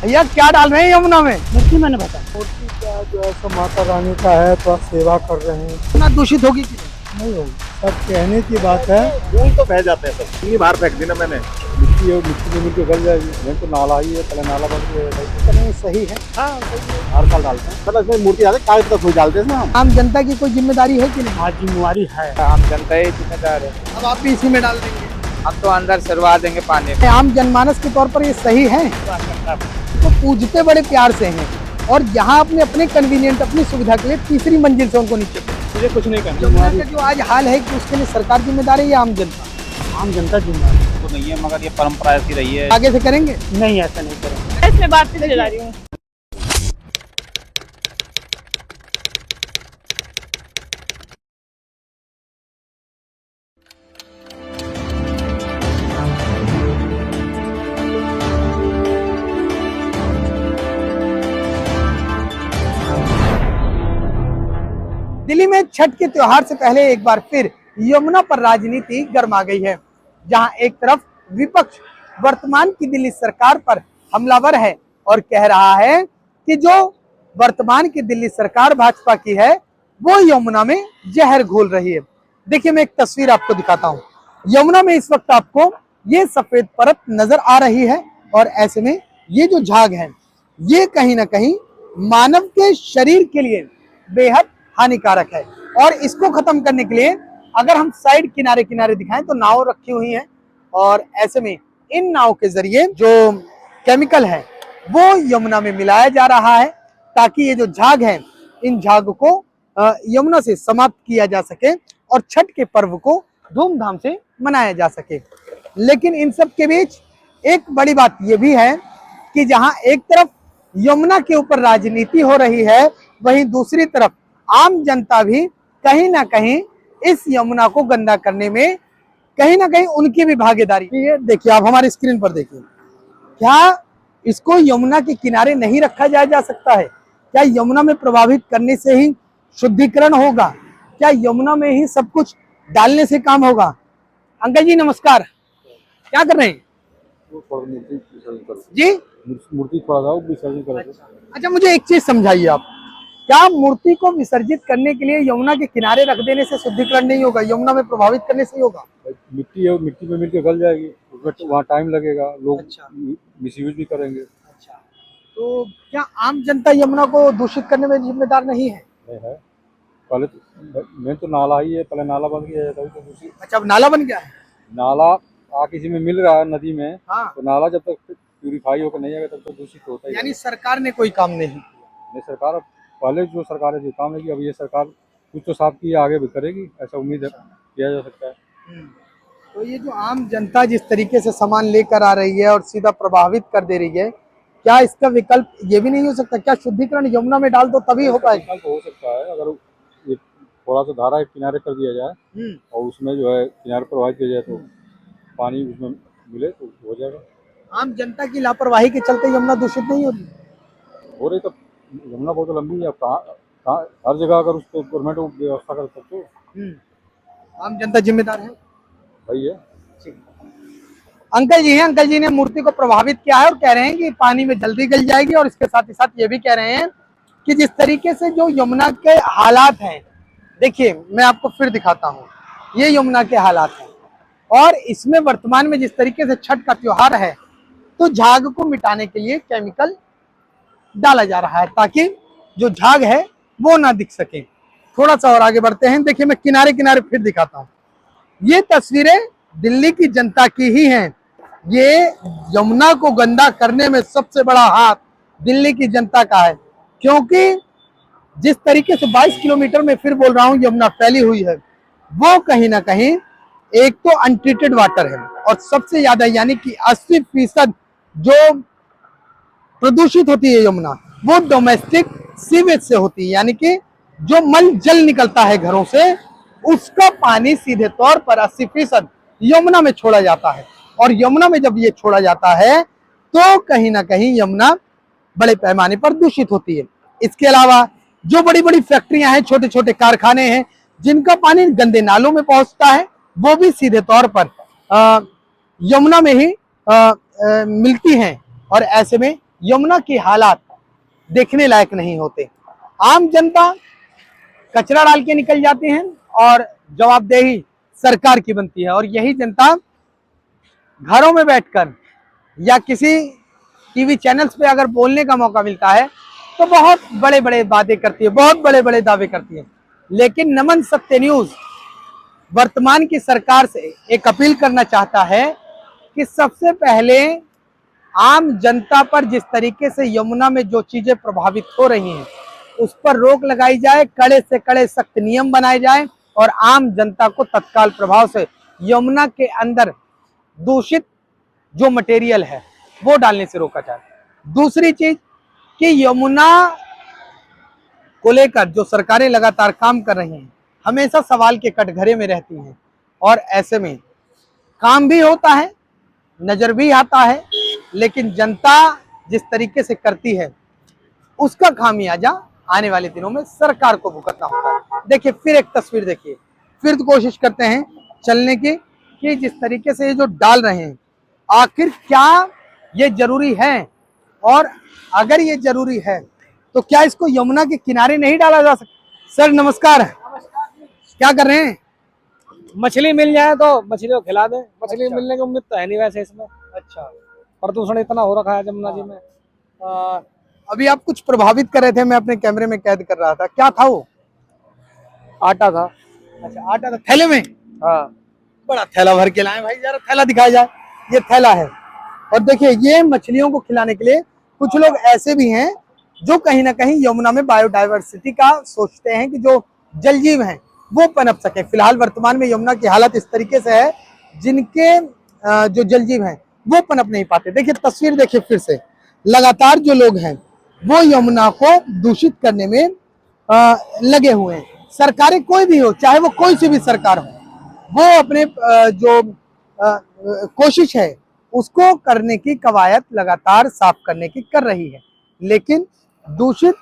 भैया क्या डाल रहे हैं यमुना में? मूर्ति मैंने बताया। मूर्ति क्या जो है सब माता रानी का है, तो आप सेवा कर रहे हैं। इतना दूषित होगी कि नहीं होगी, सब कहने की बात है। फूल तो बह जाते हैं सब, इतनी बाहर फेंक दी ना मैंने। मिट्टी है, मिट्टी में मिलकर गल जाएगी। मैं तो नाला ही है, पहले नाला बन गया। नहीं सही है। हाँ सही है, हर साल डालते हैं। मतलब इसमें मूर्ति आते कागज तक कोई डालते हैं ना। आम जनता की कोई जिम्मेदारी है कि नहीं? हाँ जिम्मेवारी है। आम जनता ही जिम्मेदार है। अब आप भी इसी में डाल देंगे? हम तो अंदर सरवा देंगे पानी में। आम जनमानस के तौर पर ये सही है? तो पूजते बड़े प्यार से हैं और यहाँ अपने अपने कन्वीनियंट, अपनी सुविधा के लिए तीसरी मंजिल से उनको नीचे मुझे कुछ नहीं करना। यमुना का जो आज हाल है कि उसके लिए सरकार जिम्मेदार है या आम जनता? आम जनता जिम्मेवारी तो नहीं है, मगर ये परंपरा ऐसी रही है। आगे से करेंगे? नहीं, ऐसा नहीं करेंगे। इसमें बात से जा रही हूँ। दिल्ली में छठ के त्योहार से पहले एक बार फिर यमुना पर राजनीति गर्मा गई है, जहां एक तरफ विपक्ष वर्तमान की दिल्ली सरकार पर हमलावर है और कह रहा है कि जो वर्तमान की दिल्ली सरकार भाजपा की है वो यमुना में जहर घोल रही है। देखिए मैं एक तस्वीर आपको दिखाता हूँ। यमुना में इस वक्त आपको ये सफेद परत नजर आ रही है और ऐसे में ये जो झाग है ये कहीं ना कहीं मानव के शरीर के लिए बेहद हानिकारक है और इसको खत्म करने के लिए अगर हम साइड किनारे किनारे दिखाएं तो नाव रखी हुई है और ऐसे में इन नाव के जरिए जो केमिकल है वो यमुना में मिलाया जा रहा है ताकि ये जो झाग है इन झाग को यमुना से समाप्त किया जा सके और छठ के पर्व को धूमधाम से मनाया जा सके। लेकिन इन सब के बीच एक बड़ी बात यह भी है कि जहां एक तरफ यमुना के ऊपर राजनीति हो रही है वहीं दूसरी तरफ आम जनता भी कहीं ना कहीं इस यमुना को गंदा करने में कहीं ना कहीं उनकी भी भागीदारी है। देखिए आप हमारे स्क्रीन पर देखिए, क्या इसको यमुना के किनारे नहीं रखा जा सकता है? क्या यमुना में प्रभावित करने से ही शुद्धिकरण होगा? क्या यमुना में ही सब कुछ डालने से काम होगा? अंकल जी नमस्कार, क्या कर रहे हैं जी? मूर्ति थोड़ा सा विसर्जन कर। अच्छा मुझे एक चीज समझाइए आप, क्या मूर्ति को विसर्जित करने के लिए यमुना के किनारे रख देने से शुद्धिकरण नहीं होगा, यमुना में प्रभावित करने से ही होगा? मिट्टी है, मिट्टी में मिलकर गल जाएगी, उसमें वहाँ टाइम लगेगा, लोग अच्छा। मिसयूज भी करेंगे। अच्छा, तो क्या आम जनता यमुना को दूषित करने में जिम्मेदार नहीं है? नहीं है, पहले तो मेन तो नाला ही है, पहले नाला बन गया है तभी तो दूसरी। अच्छा अब नाला बन गया है? नाला आ किसी में मिल रहा है नदी में, हाँ। तो नाला जब तक प्यूरिफाई होकर नहीं आएगा तब तक दूषित होता ही है। यानी सरकार ने कोई काम नहीं किया? नहीं, सरकार पहले जो सरकार है जो काम है कि अब ये सरकार कुछ तो साफ किया, आगे भी करेगी, ऐसा उम्मीद है किया जा सकता है। तो ये जो आम जनता जिस तरीके से सामान लेकर आ रही है और सीधा प्रभावित कर दे रही है, क्या इसका विकल्प ये भी नहीं हो सकता? क्या शुद्धिकरण यमुना में डाल दो तभी हो पाएगा? विकल्प हो सकता है, अगर ये थोड़ा सा धारा किनारे कर दिया जाए और उसमें जो है किनारे प्रवाहित किया जाए तो पानी उसमें मिले तो हो जाएगा। आम जनता की लापरवाही के चलते यमुना दूषित नहीं होती? हो रही तो यमुना बहुत लंबी है, कहाँ हर जगह अगर उस पर गवर्नमेंट व्यवस्था कर सकते हो। आम जनता जिम्मेदार है वही है। अंकल जी हैं, अंकल जी ने मूर्ति को प्रभावित किया है और कह रहे हैं कि पानी में जल्दी गल जाएगी और इसके साथ ही साथ ये भी कह रहे हैं कि जिस तरीके से जो यमुना के हालात हैं, देखिए मैं आपको फिर दिखाता हूँ, ये यमुना के हालात हैं और इसमें वर्तमान में जिस तरीके से छठ का त्योहार है तो झाग को मिटाने के लिए केमिकल डाला जा रहा है ताकि जो झाग है वो ना दिख सके। थोड़ा सा और आगे बढ़ते हैं, देखिए मैं किनारे किनारे फिर दिखाता हूँ। ये तस्वीरें दिल्ली की जनता की ही हैं। ये यमुना को गंदा करने में सबसे बड़ा हाथ दिल्ली की जनता का है, क्योंकि जिस तरीके से 22 किलोमीटर में फिर बोल रहा हूँ यमुना फैली हुई है वो कहीं ना कहीं एक तो अनट्रीटेड वाटर है और सबसे ज्यादा यानी कि 80% जो प्रदूषित होती है यमुना वो डोमेस्टिक सीवेज से होती है, यानी कि जो मल जल निकलता है घरों से उसका पानी सीधे तौर पर 80% यमुना में छोड़ा जाता है और यमुना में जब ये छोड़ा जाता है तो कहीं ना कहीं यमुना बड़े पैमाने पर दूषित होती है। इसके अलावा जो बड़ी बड़ी फैक्ट्रियां हैं, छोटे छोटे कारखाने हैं जिनका पानी गंदे नालों में पहुंचता है वो भी सीधे तौर पर यमुना में ही मिलती हैं और ऐसे में यमुना की हालात देखने लायक नहीं होते। आम जनता कचरा डाल के निकल जाती है और जवाबदेही सरकार की बनती है, और यही जनता घरों में बैठकर या किसी टीवी चैनल्स पे अगर बोलने का मौका मिलता है तो बहुत बड़े बड़े बातें करती है, बहुत बड़े बड़े दावे करती है। लेकिन नमन सत्य न्यूज वर्तमान की सरकार से एक अपील करना चाहता है कि सबसे पहले आम जनता पर जिस तरीके से यमुना में जो चीजें प्रभावित हो रही हैं उस पर रोक लगाई जाए, कड़े से कड़े सख्त नियम बनाए जाए और आम जनता को तत्काल प्रभाव से यमुना के अंदर दूषित जो मटेरियल है वो डालने से रोका जाए। दूसरी चीज कि यमुना को लेकर जो सरकारें लगातार काम कर रही हैं हमेशा सवाल के कटघरे में रहती हैं, और ऐसे में काम भी होता है, नजर भी आता है, लेकिन जनता जिस तरीके से करती है उसका खामियाजा आने वाले दिनों में सरकार को भुगतना होता है। देखिए फिर एक तस्वीर देखिए, फिर तो कोशिश करते हैं चलने की कि जिस तरीके से ये जो डाल रहे हैं आखिर क्या ये जरूरी है, और अगर ये जरूरी है तो क्या इसको यमुना के किनारे नहीं डाला जा सकता। सर नमस्कार, क्या कर रहे हैं? मछली मिल जाए तो मछली को खिला दें। मछली मिलने की उम्मीद तो है नहीं वैसे इसमें। अच्छा, प्रदूषण इतना हो रखा है जमुना जी में। अभी आप कुछ प्रभावित कर रहे थे, मैं अपने कैमरे में कैद कर रहा था, क्या था वो? आटा था। अच्छा आटा था, थैले में? हाँ, बड़ा थैला भर के लाए भाई, जरा थैला दिखाया जाए। ये थैला है, और देखिए ये मछलियों को खिलाने के लिए कुछ लोग ऐसे भी हैं जो कहीं ना कहीं यमुना में बायोडायवर्सिटी का सोचते हैं कि जो जल जीव हैं वो पनप सके। फिलहाल वर्तमान में यमुना की हालत इस तरीके से है जिनके जो जल जीव हैं वो पनप नहीं पाते। देखिए तस्वीर देखिए फिर से, लगातार जो लोग हैं वो यमुना को दूषित करने में लगे हुए हैं। सरकारें कोई भी हो, चाहे वो कोई सी भी सरकार हो, वो अपने जो कोशिश है उसको करने की कवायद लगातार साफ करने की कर रही है, लेकिन दूषित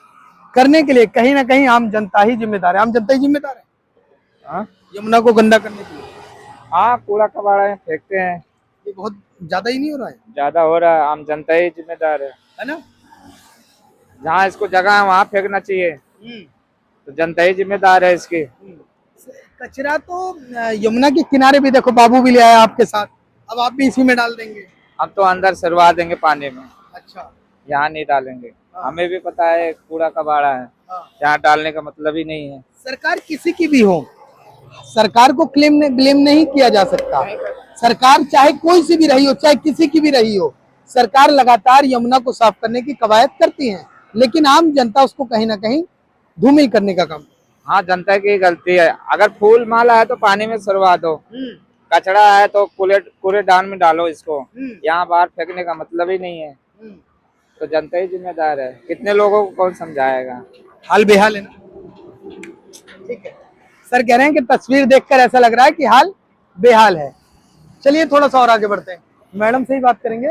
करने के लिए कहीं ना कहीं आम जनता ही जिम्मेदार है। आम जनता ही जिम्मेदार है हाँ, यमुना को गंदा करने के लिए। हाँ, कूड़ा कबाड़ा फेंकते हैं। ये बहुत ज्यादा ही नहीं हो रहा है? ज्यादा हो रहा है, आम जनता ही जिम्मेदार है ना? जहाँ इसको जगह है वहाँ फेंकना चाहिए, तो जनता ही जिम्मेदार है इसकी। कचरा तो यमुना के किनारे भी देखो, बाबू भी ले आया आपके साथ, अब आप भी इसी में डाल देंगे? हम तो अंदर सरवा देंगे पानी में। अच्छा, यहाँ नहीं डालेंगे। हाँ। हमें भी पता है कूड़ा कबाड़ा है, हाँ। यहाँ डालने का मतलब ही नहीं है। सरकार किसी की भी हो, सरकार को ब्लेम नहीं किया जा सकता। सरकार चाहे कोई सी भी रही हो, चाहे किसी की भी रही हो, सरकार लगातार यमुना को साफ करने की कवायद करती है, लेकिन आम जनता उसको कहीं ना कहीं धूमिल करने का काम। हाँ, जनता की गलती है। अगर फूल माला है तो पानी में सरवा दो, कचरा है तो कूड़ेदान में डालो इसको। यहाँ बाहर फेंकने का मतलब ही नहीं है, तो जनता ही जिम्मेदार है। कितने लोगों को कौन समझाएगा? हाल बेहाल है ना। ठीक है, सर कह रहे हैं कि तस्वीर देखकर ऐसा लग रहा है कि हाल बेहाल है। चलिए थोड़ा सा और आगे बढ़ते हैं, मैडम से ही बात करेंगे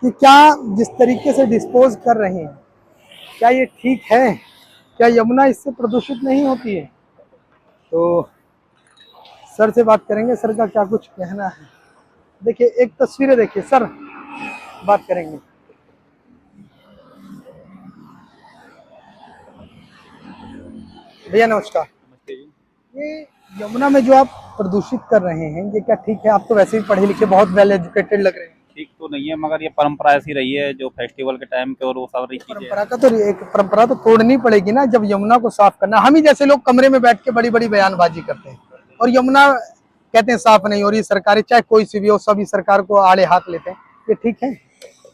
कि क्या जिस तरीके से डिस्पोज कर रहे हैं क्या ये ठीक है, क्या यमुना इससे प्रदूषित नहीं होती है? तो सर से बात करेंगे, सर का क्या कुछ कहना है। देखिए एक तस्वीरें देखिए सर, बात करेंगे। भैया नमस्कार। ये यमुना में जो आप प्रदूषित कर रहे हैं ये क्या ठीक है? आप तो वैसे ही पढ़े लिखे बहुत वेल एजुकेटेड लग रहे हैं। ठीक तो नहीं है, मगर ये परंपरा ऐसी रही है जो फेस्टिवल के टाइम पे और वो सारी चीजें। परंपरा का तो एक परंपरा तो तोड़नी पड़ेगी ना, जब यमुना को साफ करना। हम ही जैसे लोग कमरे में बैठ के बड़ी बड़ी बयानबाजी करते हैं और यमुना कहते हैं साफ नहीं हो रही। सरकारें चाहे कोई सी भी हो, सभी सरकार को आड़े हाथ लेते हैं, ये ठीक है?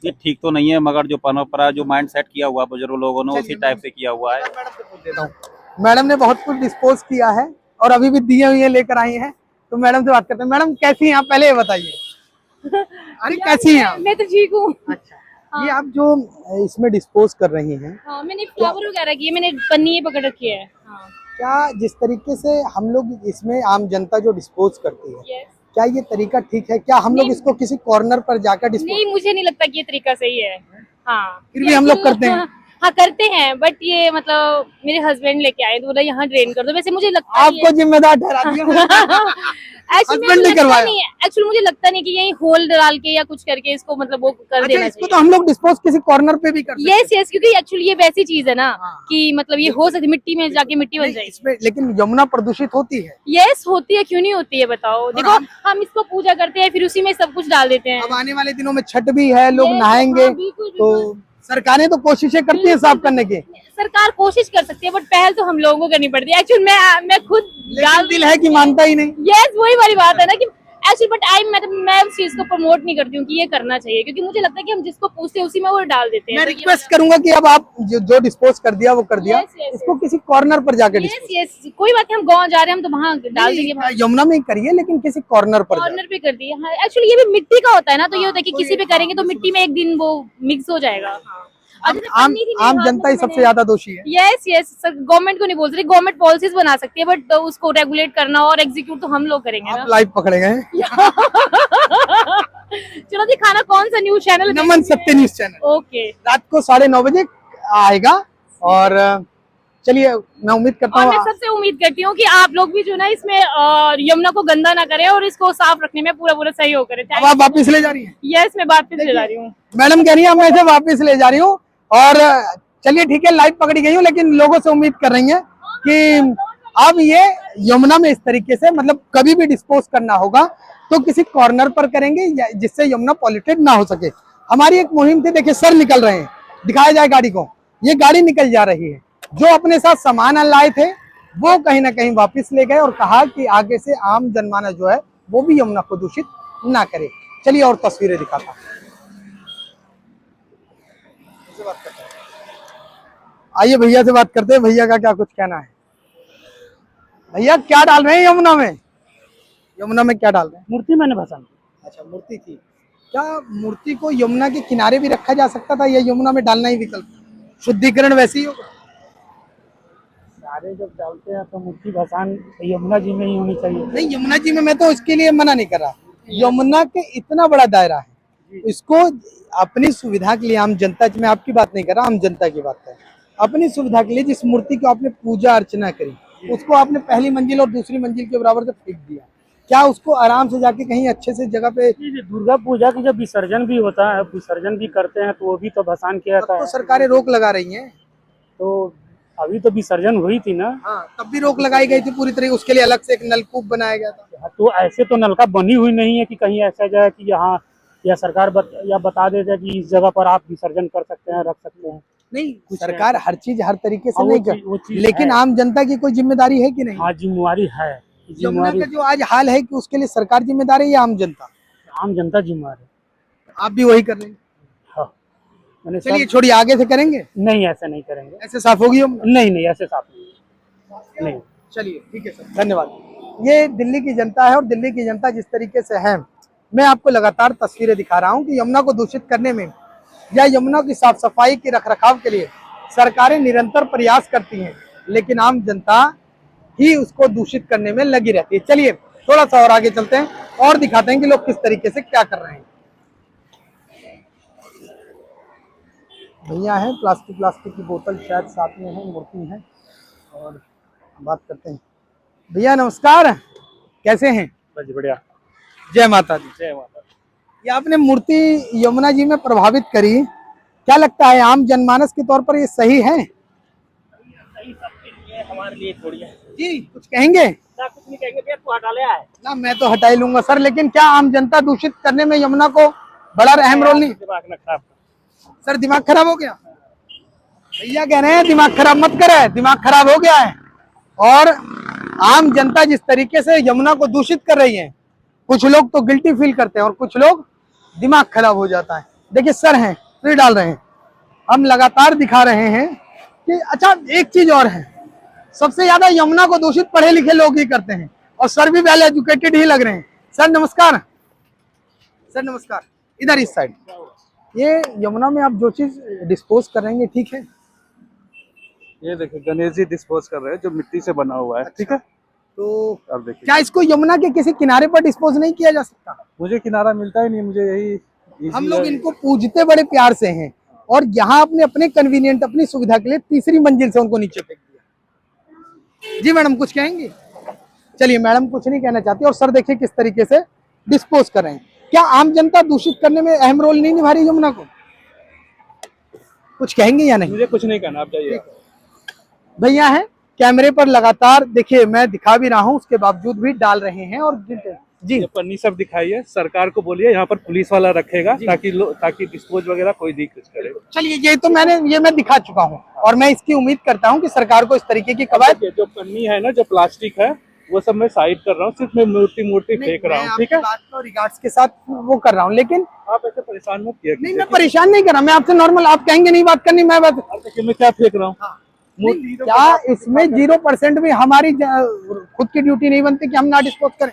ये ठीक तो नहीं है, मगर जो परंपरा जो माइंड सेट किया हुआ बुजुर्ग लोगों ने उसी टाइप से किया हुआ है। मैडम ने बहुत कुछ डिस्पोज किया है और अभी भी दिए हुए लेकर आई हैं, तो मैडम से बात करते हैं। मैडम कैसी हैं आप, पहले ये बताइए। अरे कैसी हैं आप? मैं तो ठीक हूँ। अच्छा, ये आप जो इसमें डिस्पोज कर रही हैं, हाँ, मैंने फ्लावर वगैरह किए, मैंने पन्नी पकड़ रखी है। हाँ। क्या जिस तरीके से हम लोग इसमें आम जनता जो डिस्पोज करती है, Yes. क्या ये तरीका ठीक है? क्या हम लोग इसको किसी कॉर्नर पर जाकर डिस्पोज? नहीं, मुझे नहीं लगता कि ये तरीका सही है। हाँ, फिर भी हम लोग करते हैं। हाँ करते हैं, बट ये मतलब मेरे हस्बैंड लेके आए तो बोला यहाँ ड्रेन कर दो। वैसे मुझे लगता नहीं आपको जिम्मेदार ठहरा दिया। Husband ने करवाया। एक्चुअली मुझे लगता नहीं कि यही होल डाल के या कुछ करके इसको मतलब वो कर अच्छा, देना इसको चाहिए। तो हम लोग डिस्पोज किसी कॉर्नर पे भी कर सकते हैं। यस, क्योंकि एक्चुअली ये वैसी चीज है ना कि मतलब ये हो सकती मिट्टी में जाके मिट्टी बन नहीं, जाएगी। इसमें लेकिन यमुना प्रदूषित होती है। यस होती है, क्यों नहीं होती है बताओ। देखो हम इसको पूजा करते हैं फिर उसी में सब कुछ डाल देते हैं। अब आने वाले दिनों में छठ भी है, लोग Yes, नहाएंगे, हाँ, बिल्कुल, तो सरकारें तो कोशिशें करती है साफ करने की, सरकार कोशिश कर सकती है बट पहल तो हम लोगों को करनी पड़ती है। एक्चुअली मैं खुद लेकिन दिल है कि मानता ही नहीं। यस वही वाली बात है ना कि एक्चुअली बट मैं उस चीज को प्रमोट नहीं करती हूँ कि ये करना चाहिए, क्योंकि मुझे लगता है कि हम जिसको पूछते हैं उसी में वो डाल देते हैं। मैं रिक्वेस्ट करूंगा कि अब आप जो डिस्पोज कर दिया वो कर दिया, Yes, इसको किसी कॉर्नर पर जाके यस यस कोई बात नहीं, हम गाँव जा रहे हैं हम तो वहाँ डाल देंगे। डिस्पोज यमुना में ही करिए, लेकिन किसी कॉर्नर पर जाके। कॉर्नर पे कर दिए। हाँ एक्चुअली ये भी मिट्टी का होता है ना, तो ये होता है कि किसी पे करेंगे तो मिट्टी में एक दिन वो मिक्स हो जाएगा। आम जनता ही सबसे ज्यादा दोषी है। यस सर, गवर्नमेंट को नहीं बोल सकते, गवर्नमेंट पॉलिसीज बना सकती है बट उसको रेगुलेट करना और एग्जीक्यूट तो हम लोग करेंगे ना। आप लाइव पकड़े गए। चलो दिखाना कौन सा न्यूज चैनल। नमन सत्य न्यूज चैनल ओके, रात को 9:30 बजे आएगा। और चलिए, मैं उम्मीद करता और मैं हूँ सबसे उम्मीद करती हूँ कि आप लोग भी जो ना इसमें यमुना को गंदा ना करें और इसको साफ रखने में पूरा सहयोग करें। अब आप वापिस ले जा रही हैं। यस मैं वापस ले जा रही हूँ। मैडम कह रही है मैं इसे वापस ले जा रही हूँ। और चलिए ठीक है, लाइव पकड़ी गई हूँ, लेकिन लोगों से उम्मीद कर रही है कि अब ये यमुना में इस तरीके से मतलब कभी भी डिस्पोज करना होगा तो किसी कॉर्नर पर करेंगे जिससे यमुना पॉल्यूटेड ना हो सके। हमारी एक मुहिम थी, देखिए सर निकल रहे हैं, दिखाया जाए गाड़ी को, ये गाड़ी निकल जा रही है। जो अपने साथ सामान लाए थे वो कहीं ना कहीं वापस ले गए और कहा कि आगे से आम जनमानस जो है वो भी यमुना को दूषित ना करे। चलिए और तस्वीरें दिखाता हूं। आइए भैया से बात करते हैं, भैया का क्या कुछ कहना है। भैया क्या डाल रहे हैं यमुना में? यमुना में क्या डाल रहे हैं? मूर्ति मैंने भसान। अच्छा, मूर्ति थी क्या? मूर्ति को यमुना के किनारे भी रखा जा सकता था या यमुना में डालना ही विकल्प? शुद्धिकरण वैसे ही होगा। सारे जब डालते हैं तो मूर्ति भसान यमुना जी में ही होनी चाहिए। नहीं, यमुना जी में मैं तो इसके लिए मना नहीं कर रहा। यमुना के इतना बड़ा दायरा है, इसको अपनी सुविधा के लिए, आम जनता, मैं आपकी बात नहीं कर रहा, आम जनता की बात है, अपनी सुविधा के लिए जिस मूर्ति की आपने पूजा अर्चना करी उसको आपने पहली मंजिल और दूसरी मंजिल के बराबर से फेंक दिया, क्या उसको आराम से जाके कहीं अच्छे से जगह पे? दुर्गा पूजा की जब विसर्जन भी होता है, विसर्जन भी करते हैं तो वो भी तो भसान किया जाता तो है। सरकारें रोक लगा रही हैं। तो अभी तो विसर्जन हुई थी ना। हाँ, तब भी रोक लगाई गई थी पूरी तरीके, उसके लिए अलग से एक नलकूप बनाया गया था। तो ऐसे तो नलका बनी हुई नहीं है कि कहीं ऐसा जाए कि यहाँ या सरकार बता देते कि इस जगह पर आप विसर्जन कर सकते हैं, रख सकते हैं। नहीं, सरकार हर चीज हर तरीके से हाँ, नहीं वो कर, चीज लेकिन है। आम जनता की कोई जिम्मेदारी है कि नहीं? हाँ जिम्मेवारी है। यमुना का जो आज हाल है कि उसके लिए सरकार जिम्मेदार है या आम जनता? आम जनता जिम्मेवार है। आप भी वही कर रहे हैं। हाँ मैंने चलिए छोड़िए, आगे से करेंगे, नहीं ऐसे नहीं करेंगे। ऐसे साफ होगी यमुना? नहीं ऐसे साफ नहीं। चलिए ठीक है सर, धन्यवाद। ये दिल्ली की जनता है और दिल्ली की जनता जिस तरीके से है, मैं आपको लगातार तस्वीरें दिखा रहा हूं कि यमुना को दूषित करने में या यमुना की साफ सफाई के रखरखाव के लिए सरकारें निरंतर प्रयास करती हैं, लेकिन आम जनता ही उसको दूषित करने में लगी रहती है। चलिए थोड़ा सा और आगे चलते हैं और दिखाते हैं कि लोग किस तरीके से क्या कर रहे हैं। भैया है, प्लास्टिक की बोतल शायद साथ में है, मूर्ति है, और बात करते हैं। भैया नमस्कार, कैसे हैं? बस बढ़िया। जय माता दी। जय माता। ये आपने मूर्ति यमुना जी में प्रभावित करी, क्या लगता है आम जनमानस के तौर पर ये सही है? हमारे लिए थोड़ी है जी, कुछ कहेंगे? ना कुछ नहीं कहेंगे, तू हटा ले आए ना, मैं तो हटा ही लूंगा सर, लेकिन क्या आम जनता दूषित करने में यमुना को बड़ा अहम रोल नहीं? दिमाग न खराब। सर दिमाग खराब हो गया? भैया कह रहे हैं दिमाग खराब मत करे, दिमाग खराब हो गया है। और आम जनता जिस तरीके से यमुना को दूषित कर रही है, कुछ लोग तो गिल्टी फील करते हैं और कुछ लोग दिमाग खराब हो जाता है। देखिए सर हैं, फिर डाल रहे हैं, हम लगातार दिखा रहे हैं कि अच्छा एक चीज और है, सबसे ज्यादा यमुना को दूषित पढ़े लिखे लोग ही करते हैं और सर भी वेल एजुकेटेड ही लग रहे हैं। सर नमस्कार। सर नमस्कार, इधर इस साइड। ये यमुना में आप जो चीज डिस्पोज कर रहे हैं ठीक है? ये देखिए गणेश जी डिस्पोज कर रहे हैं जो मिट्टी से बना हुआ है। ठीक है, तो अब देखिए क्या इसको यमुना के किसी किनारे पर डिस्पोज नहीं किया जा सकता? मुझे किनारा मिलता ही नहीं, मुझे यही हम लोग इनको पूजते बड़े प्यार से हैं, और यहाँ आपने अपने कन्वीनियंट, अपनी सुविधा के लिए तीसरी मंजिल से उनको नीचे फेंक दिया। जी मैडम कुछ कहेंगे? चलिए मैडम कुछ नहीं कहना चाहती, और सर देखिए किस तरीके से डिस्पोज कर रहे हैं। क्या आम जनता दूषित करने में अहम रोल नहीं निभा रही यमुना को? कुछ कहेंगे या नहीं? मुझे कुछ नहीं कहना, आप जाइए। भैया है कैमरे पर लगातार, देखिए मैं दिखा भी रहा हूँ, उसके बावजूद भी डाल रहे हैं। और जी ये पन्नी सब दिखाइए, सरकार को बोलिए यहाँ पर पुलिस वाला रखेगा ताकि डिस्पोज वगैरह कोई नहीं कुछ करे। चलिए ये मैं दिखा चुका हूँ, और मैं इसकी उम्मीद करता हूँ कि सरकार को इस तरीके की कवायद। जो पन्नी है ना, जो प्लास्टिक है, वो सब मैं साइड कर रहा हूँ, सिर्फ मैं मूर्ति फेंक रहा हूँ, ठीक है? बात को रिगार्ड्स के साथ वो कर रहा हूँ, लेकिन आप ऐसे परेशान मत किया। नहीं मैं परेशान नहीं कर रहा, मैं आपसे नॉर्मल, आप कहेंगे नहीं बात करनी, मैं बात। मैं क्या फेंक रहा हूँ? क्या इसमें 0% भी हमारी खुद की ड्यूटी नहीं बनती कि हम ना डिस्पोज करें?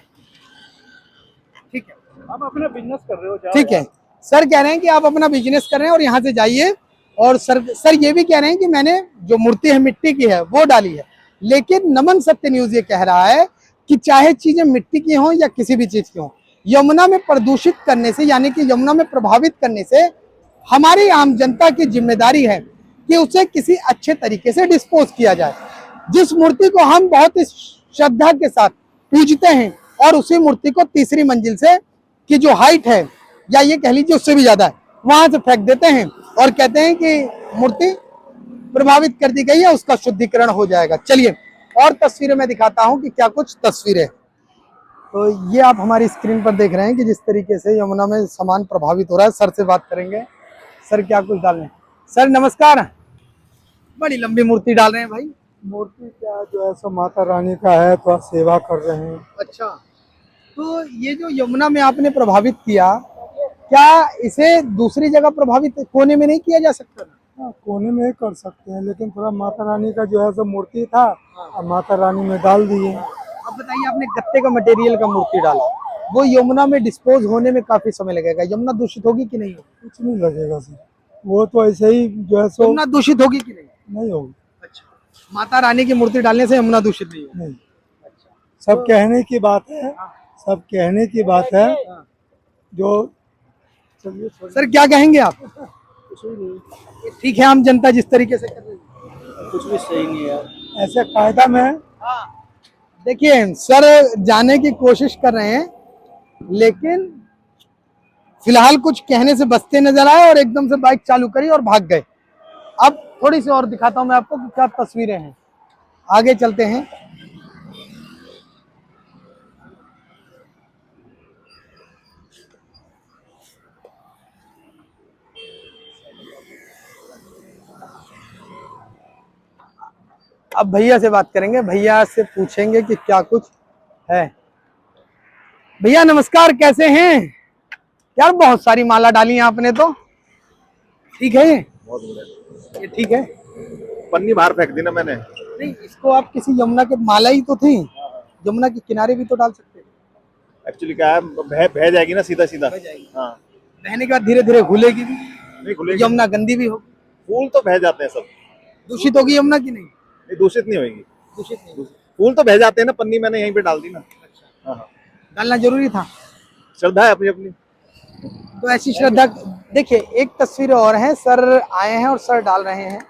ठीक है, आप अपना बिजनेस कर रहे हो, जाओ। ठीक है, सर कह रहे हैं कि आप अपना बिजनेस कर रहे हैं और यहाँ से जाइए। और सर ये भी कह रहे हैं कि मैंने जो मूर्ति है मिट्टी की है वो डाली है, लेकिन नमन सत्य न्यूज ये कह रहा है कि चाहे चीजें मिट्टी की हों या किसी भी चीज की हों, यमुना में प्रदूषित करने से, यानी कि यमुना में प्रभावित करने से हमारी आम जनता की जिम्मेदारी है कि उसे किसी अच्छे तरीके से डिस्पोज किया जाए। जिस मूर्ति को हम बहुत ही श्रद्धा के साथ पूजते हैं, और उसी मूर्ति को तीसरी मंजिल से की जो हाइट है, या ये कह लीजिए उससे भी ज्यादा है, वहां से फेंक देते हैं और कहते हैं कि मूर्ति प्रभावित कर दी गई है, उसका शुद्धिकरण हो जाएगा। चलिए और तस्वीरें मैं दिखाता हूं कि क्या कुछ तस्वीरें। तो ये आप हमारी स्क्रीन पर देख रहे हैं कि जिस तरीके से यमुना में सामान प्रभावित हो रहा है। सर से बात करेंगे, सर क्या कुछ डाल रहे हैं? सर नमस्कार, बड़ी लंबी मूर्ति डाल रहे हैं भाई। मूर्ति क्या जो है सो माता रानी का है, तो सेवा कर रहे हैं। अच्छा, तो ये जो यमुना में आपने प्रभावित किया, क्या इसे दूसरी जगह प्रभावित कोने में नहीं किया जा सकता? हाँ, कोने में ही कर सकते हैं, लेकिन थोड़ा माता रानी का जो है सो मूर्ति था, अब माता रानी में डाल दिए। अब बताइए, आपने गत्ते का मटेरियल का मूर्ति डाला, वो यमुना में डिस्पोज होने में काफी समय लगेगा, यमुना दूषित होगी कि नहीं होगी? कुछ नहीं लगेगा सर, वो तो ऐसे ही जो है सो यमुना दूषित होगी कि नहीं? नहीं होगी। अच्छा, माता रानी की मूर्ति डालने से यमुना दूषित नहीं होगी? नहीं, सब कहने की बात है, सब कहने की बात है। जो चलिए सर क्या कहेंगे आप? ठीक है, आम जनता जिस तरीके से कर रही है कुछ भी सही नहीं है, ऐसे कायदा में। देखिए सर जाने की कोशिश कर रहे हैं, लेकिन फिलहाल कुछ कहने से बचते नजर आए और एकदम से बाइक चालू करी और भाग गए। अब थोड़ी सी और दिखाता हूं मैं आपको कि क्या तस्वीरें हैं, आगे चलते हैं। अब भैया से बात करेंगे, भैया से पूछेंगे कि क्या कुछ है। भैया नमस्कार, कैसे हैं यार? बहुत सारी माला डाली है आपने तो, ठीक है ये ठीक है? पन्नी बाहर फेंक दी ना मैंने। नहीं, इसको आप किसी यमुना के, माला ही तो थी, यमुना के किनारे भी तो डाल सकते हैं। एक्चुअली क्या है, बह जाएगी ना सीधा सीधा। हाँ, बहने के बाद धीरे धीरे घुलेगी भी, नहीं खुलेगी। यमुना गंदी भी होगी, फूल तो बह जाते हैं सब। दूषित होगी यमुना की? नहीं दूषित नहीं होगी। दूषित नहीं, फूल तो बह जाते हैं ना, पन्नी मैंने यहीं पे डाल दी ना। हाँ हाँ, डालना जरूरी था, श्रद्धा है अपनी अपनी। तो ऐसी श्रद्धा। देखिए एक तस्वीर और है, सर आए हैं और सर डाल रहे हैं,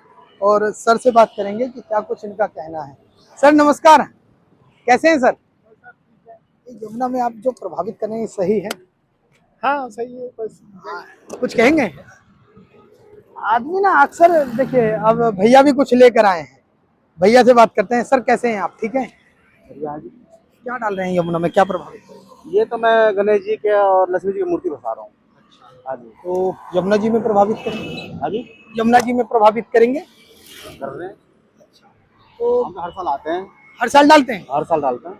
और सर से बात करेंगे कि क्या कुछ इनका कहना है। सर नमस्कार, कैसे हैं सर? यमुना में आप जो प्रभावित कर रहे हैं सही है? हाँ सही है, बस कुछ कहेंगे? आदमी ना अक्सर, देखिए अब भैया भी कुछ लेकर आए हैं, भैया से बात करते हैं। सर कैसे हैं आप, ठीक है? क्या डाल रहे हैं यमुना में, क्या प्रभावित कर रहे हैं? ये तो मैं गणेश जी के और लक्ष्मी जी की मूर्ति बसा रहा हूँ। हाँ जी, तो यमुना जी में प्रभावित करेंगे? हाँ जी, यमुना जी में प्रभावित करेंगे, कर रहे हैं। तो हम हर साल आते हैं, हर साल डालते हैं, हर साल डालते हैं।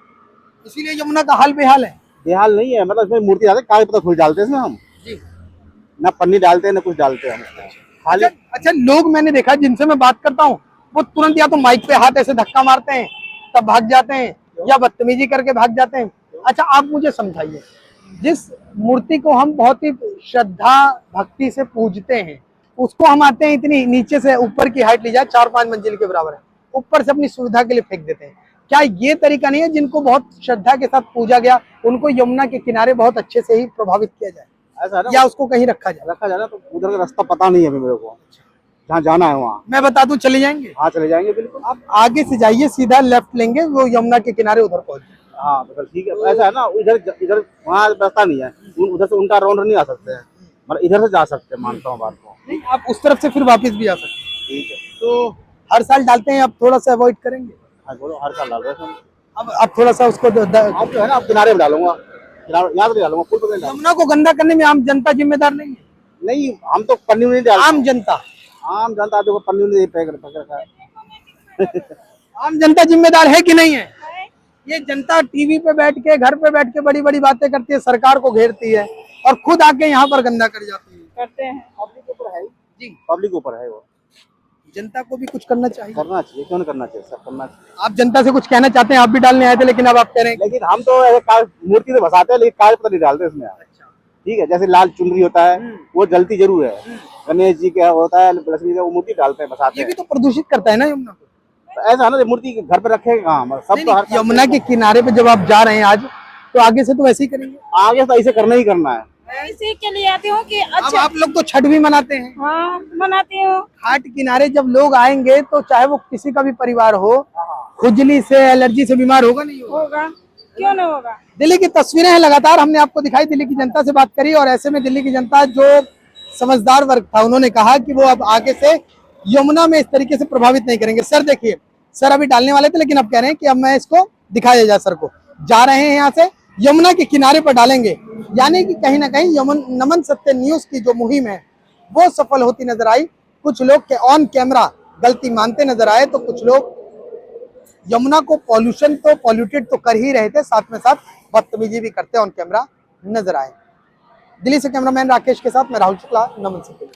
इसीलिए यमुना का हाल बेहाल है। बेहाल नहीं है, मतलब इसमें मूर्ति डालते हैं, कागज पत्थर फूल डालते हैं इसमें हम जी, ना पन्नी डालते हैं ना कुछ डालते हैं हम खाली। अच्छा, लोग मैंने देखा जिनसे मैं बात करता हूँ, वो तुरंत या तो माइक पे हाथ ऐसे धक्का मारते हैं तब भाग जाते हैं, या बदतमीजी करके भाग जाते हैं। अच्छा आप मुझे समझाइए, जिस मूर्ति को हम बहुत ही श्रद्धा भक्ति से पूजते हैं, उसको हम आते हैं इतनी नीचे से ऊपर की हाइट ली जाए 4-5 मंजिल के बराबर है, ऊपर से अपनी सुविधा के लिए फेंक देते हैं। क्या ये तरीका नहीं है? जिनको बहुत श्रद्धा के साथ पूजा गया, उनको यमुना के किनारे बहुत अच्छे से ही प्रभावित किया जाए। ऐसा है ना, या उसको कहीं रखा जाए? रखा जाए ना, तो उधर का रास्ता पता नहीं है अभी मेरे को, जहाँ जाना है वहाँ। मैं बता दूं, चले जाएंगे? हाँ चले जाएंगे बिल्कुल। आप आगे से जाइए, सीधा लेफ्ट लेंगे, वो यमुना के किनारे उधर पहुंच जाए। हाँ तो ठीक है, ऐसा है ना, इधर इधर वहाँ रास्ता नहीं है, उधर से उनका राउंड नहीं आ सकते हैं, मतलब इधर से जा सकते हैं, मानता हूँ बात को। नहीं, आप उस तरफ से फिर वापस भी आ सकते हैं। ठीक है, तो हर साल डालते हैं, अब थोड़ा सा अवॉइड करेंगे। हाँ बोलो, हर साल डाल रहे हैं हम। अब थोड़ा सा उसको आप जो है ना, आप किनारे में डालूंगा, यहाँ तो नहीं डालूंगा, पुल पर नहीं डालूंगा। यमुना को गंदा करने में आम जनता जिम्मेदार नहीं है? नहीं, हम तो पन्नी में नहीं डालते। आम जनता देखो पन्नी में पकड़ रखा है। आम जनता जिम्मेदार है कि नहीं है? ये जनता टीवी पे बैठ के, घर पे बैठ के बड़ी बड़ी बातें करती है, सरकार को घेरती है और खुद आके यहाँ पर गंदा कर जाती है। करते हैं। पब्लिक के ऊपर है जी, पब्लिक ऊपर है वो, जनता को भी कुछ करना चाहिए। करना चाहिए, क्यों नहीं करना चाहिए, सब करना चाहिए। आप जनता से कुछ कहना चाहते हैं? आप भी डालने आए थे, लेकिन अब आप कह रहे हैं लेकिन हम तो ऐसे मूर्ति तो बसाते हैं, लेकिन कागज पत्तर नहीं डालते इसमें। ठीक है, जैसे लाल चुनरी होता है वो जलती जरूर है, गणेश जी का होता है, लक्ष्मी जी का, वो मूर्ति डालते हैं, बसाते ये हैं। भी तो प्रदूषित करता है ना यमुना को। तो ऐसा है ना, मूर्ति घर पे रखेगा कहाँ, सब नहीं, तो हर नहीं, यमुना के किनारे पे जब आप जा रहे हैं आज, तो आगे से तो वैसे ही करेंगे। आगे तो ऐसे करना ही करना है। इसी के लिए आती हूँ कि अब अच्छा। आप लोग तो छठ भी मनाते हैं। हाँ मनाती हूँ। घाट किनारे जब लोग आएंगे तो चाहे वो किसी का भी परिवार हो, खुजली से, एलर्जी से बीमार होगा नहीं होगा? होगा, क्यों नहीं होगा। दिल्ली की तस्वीरें हैं, लगातार हमने आपको दिखाई, दिल्ली की जनता से बात करी, और ऐसे में दिल्ली की जनता जो समझदार वर्ग था, उन्होंने कहा कि वो अब आगे से यमुना में इस तरीके से प्रभावित नहीं करेंगे। सर देखिए, सर अभी डालने वाले थे, लेकिन अब कह रहे हैं कि अब मैं इसको दिखाया जाए, सर को जा रहे हैं यहाँ से यमुना के किनारे पर डालेंगे। यानी कि कहीं ना कहीं नमन सत्य न्यूज की जो मुहिम है वो सफल होती नजर आई। कुछ लोग के ऑन कैमरा गलती मानते नजर आए, तो कुछ लोग यमुना को पॉल्यूटेड तो कर ही रहे थे, साथ में साथ बदतमीजी भी करते ऑन कैमरा नजर आए। दिल्ली से कैमरामैन राकेश के साथ मैं राहुल शुक्ला, नमन सत्य।